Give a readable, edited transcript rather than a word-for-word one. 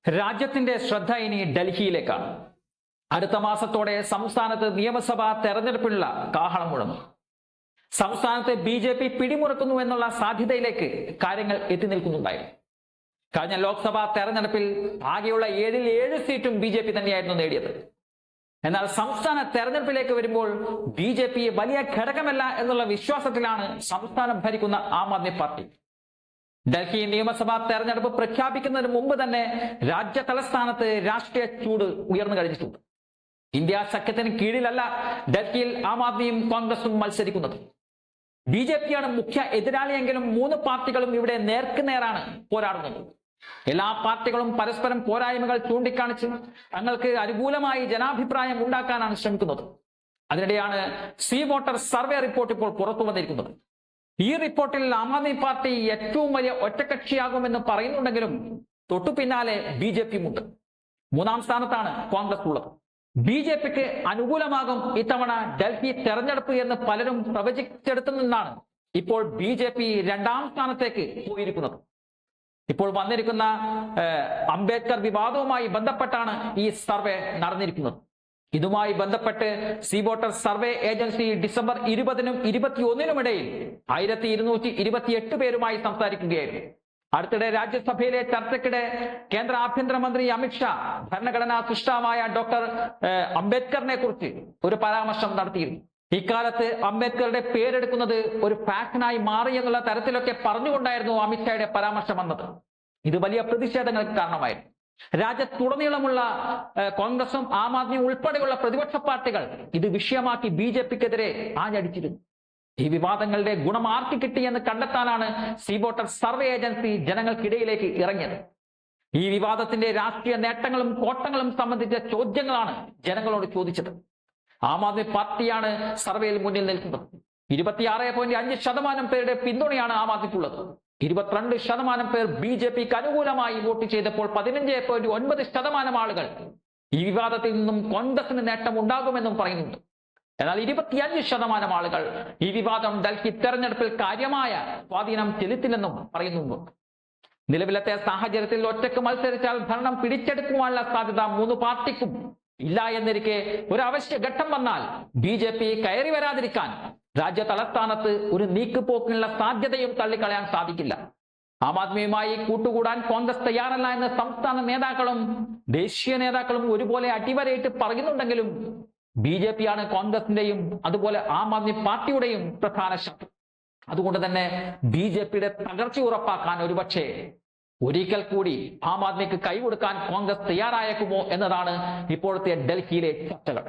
രാജ്യത്തിന്റെ ശ്രദ്ധ ഇനി ഡൽഹിയിലേക്കാണ്. അടുത്ത മാസത്തോടെ സംസ്ഥാനത്ത് നിയമസഭാ തെരഞ്ഞെടുപ്പിനുള്ള കാഹളം മുഴങ്ങും. സംസ്ഥാനത്തെ BJP പിടിമുറുക്കുന്നു എന്നുള്ള സാധ്യതയിലേക്ക് കാര്യങ്ങൾ എത്തി നിൽക്കുന്നുണ്ടായിരുന്നു. കഴിഞ്ഞ ലോക്സഭാ തെരഞ്ഞെടുപ്പിൽ ആകെയുള്ള 7 സീറ്റും BJP തന്നെയായിരുന്നു നേടിയത്. എന്നാൽ സംസ്ഥാന തെരഞ്ഞെടുപ്പിലേക്ക് വരുമ്പോൾ BJP വലിയ ഘടകമല്ല എന്നുള്ള വിശ്വാസത്തിലാണ് സംസ്ഥാനം ഭരിക്കുന്ന ആം ആദ്മി പാർട്ടി. ഡൽഹി നിയമസഭാ തെരഞ്ഞെടുപ്പ് പ്രഖ്യാപിക്കുന്നതിന് മുമ്പ് തന്നെ രാജ്യ തലസ്ഥാനത്ത് രാഷ്ട്രീയ ചൂട് ഉയർന്നു കഴിഞ്ഞിട്ടുണ്ട്. ഇന്ത്യ സഖ്യത്തിന് കീഴിലല്ല ഡൽഹിയിൽ ആം ആദ്മിയും കോൺഗ്രസും മത്സരിക്കുന്നത്. BJP-യാണ് മുഖ്യ എതിരാളിയെങ്കിലും 3 പാർട്ടികളും ഇവിടെ നേർക്കുനേരാണ് പോരാടുന്നത്. എല്ലാ പാർട്ടികളും പരസ്പരം പോരായ്മകൾ ചൂണ്ടിക്കാണിച്ച് തങ്ങൾക്ക് അനുകൂലമായി ജനാഭിപ്രായം ഉണ്ടാക്കാനാണ് ശ്രമിക്കുന്നത്. അതിനിടെയാണ് സി വോട്ടർ സർവേ റിപ്പോർട്ട് ഇപ്പോൾ പുറത്തു വന്നിരിക്കുന്നത്. ഈ റിപ്പോർട്ടിൽ ആം ആദ്മി പാർട്ടി ഏറ്റവും വലിയ ഒറ്റക്കക്ഷിയാകുമെന്ന് പറയുന്നുണ്ടെങ്കിലും തൊട്ടു പിന്നാലെ BJP-യും ഉണ്ട്. 3-ാം സ്ഥാനത്താണ് കോൺഗ്രസ് ഉള്ളത്. BJP-ക്ക് അനുകൂലമാകും ഇത്തവണ ഡൽഹി തെരഞ്ഞെടുപ്പ് എന്ന് പലരും പ്രവചിച്ചെടുത്തു നിന്നാണ് ഇപ്പോൾ BJP 2-ാം സ്ഥാനത്തേക്ക് പോയിരിക്കുന്നത്. ഇപ്പോൾ വന്നിരിക്കുന്ന അംബേദ്കർ വിവാദവുമായി ബന്ധപ്പെട്ടാണ് ഈ സർവേ നടന്നിരിക്കുന്നത്. ഇതുമായി ബന്ധപ്പെട്ട് C voter survey agency December 20-നും 21-നും ഇടയിൽ 1228 പേരുമായി സംസാരിക്കുകയായിരുന്നു. അടുത്തിടെ രാജ്യസഭയിലെ ചർച്ചയ്ക്കിടെ കേന്ദ്ര ആഭ്യന്തരമന്ത്രി അമിത്ഷാ ഭരണഘടനാ സൃഷ്ടാവായ ഡോക്ടർ അംബേദ്കറിനെ കുറിച്ച് ഒരു പരാമർശം നടത്തിയിരുന്നു. ഇക്കാലത്ത് അംബേദ്കറുടെ പേരെടുക്കുന്നത് ഒരു ഫാഷനായി മാറി എന്നുള്ള തരത്തിലൊക്കെ പറഞ്ഞുകൊണ്ടായിരുന്നു അമിത്ഷായുടെ പരാമർശം വന്നത്. ഇത് വലിയ പ്രതിഷേധങ്ങൾക്ക് കാരണമായിരുന്നു. രാജ്യത്തുടനീളമുള്ള കോൺഗ്രസും ആം ആദ്മിയും ഉൾപ്പെടെയുള്ള പ്രതിപക്ഷ പാർട്ടികൾ ഇത് വിഷയമാക്കി BJP-ക്കെതിരെ ആഞ്ഞടിച്ചിരുന്നു. ഈ വിവാദങ്ങളുടെ ഗുണം ആർക്ക് കിട്ടിയെന്ന് കണ്ടെത്താനാണ് സി വോട്ടർ സർവേ ഏജൻസി ജനങ്ങൾക്കിടയിലേക്ക് ഇറങ്ങിയത്. ഈ വിവാദത്തിന്റെ രാഷ്ട്രീയ നേട്ടങ്ങളും കോട്ടങ്ങളും സംബന്ധിച്ച ചോദ്യങ്ങളാണ് ജനങ്ങളോട് ചോദിച്ചത്. ആം ആദ്മി പാർട്ടിയാണ് സർവേയിൽ മുന്നിൽ നിൽക്കുന്നത്. 26.5% പേരുടെ പിന്തുണയാണ് ആം ആദ്മിക്കുള്ളത്. 22% പേർ BJP-ക്ക് അനുകൂലമായി വോട്ട് ചെയ്തപ്പോൾ 15.9% ആളുകൾ ഈ വിവാദത്തിൽ നിന്നും കോൺഗ്രസിന് നേട്ടം ഉണ്ടാകുമെന്നും പറയുന്നുണ്ട്. എന്നാൽ 25% ആളുകൾ ഈ വിവാദം ഡൽഹി തെരഞ്ഞെടുപ്പിൽ കാര്യമായ സ്വാധീനം ചെലുത്തില്ലെന്നും പറയുന്നുണ്ട്. നിലവിലത്തെ സാഹചര്യത്തിൽ ഒറ്റക്ക് മത്സരിച്ചാൽ ഭരണം പിടിച്ചെടുക്കുവാനുള്ള സാധ്യത 3 പാർട്ടിക്കും ഇല്ല എന്നിരിക്കെ ഒരു അവശ്യ ഘട്ടം വന്നാൽ BJP കയറി വരാതിരിക്കാൻ രാജ്യ തലസ്ഥാനത്ത് ഒരു നീക്കുപോക്കിനുള്ള സാധ്യതയും തള്ളിക്കളയാൻ സാധിക്കില്ല. ആം ആദ്മിയുമായി കൂട്ടുകൂടാൻ കോൺഗ്രസ് തയ്യാറല്ല എന്ന് സംസ്ഥാന നേതാക്കളും ദേശീയ നേതാക്കളും ഒരുപോലെ അടിവരയിട്ട് പറയുന്നുണ്ടെങ്കിലും BJP-യാണ് കോൺഗ്രസിന്റെയും അതുപോലെ ആം ആദ്മി പാർട്ടിയുടെയും പ്രധാന ശത്രു. അതുകൊണ്ട് തന്നെ BJP-യുടെ തകർച്ച ഉറപ്പാക്കാൻ ഒരുപക്ഷെ ഒരിക്കൽ കൂടി ആം ആദ്മിക്ക് കൈകൊടുക്കാൻ കോൺഗ്രസ് തയ്യാറായേക്കുമോ എന്നതാണ് ഇപ്പോഴത്തെ ഡൽഹിയിലെ ചർച്ചകൾ.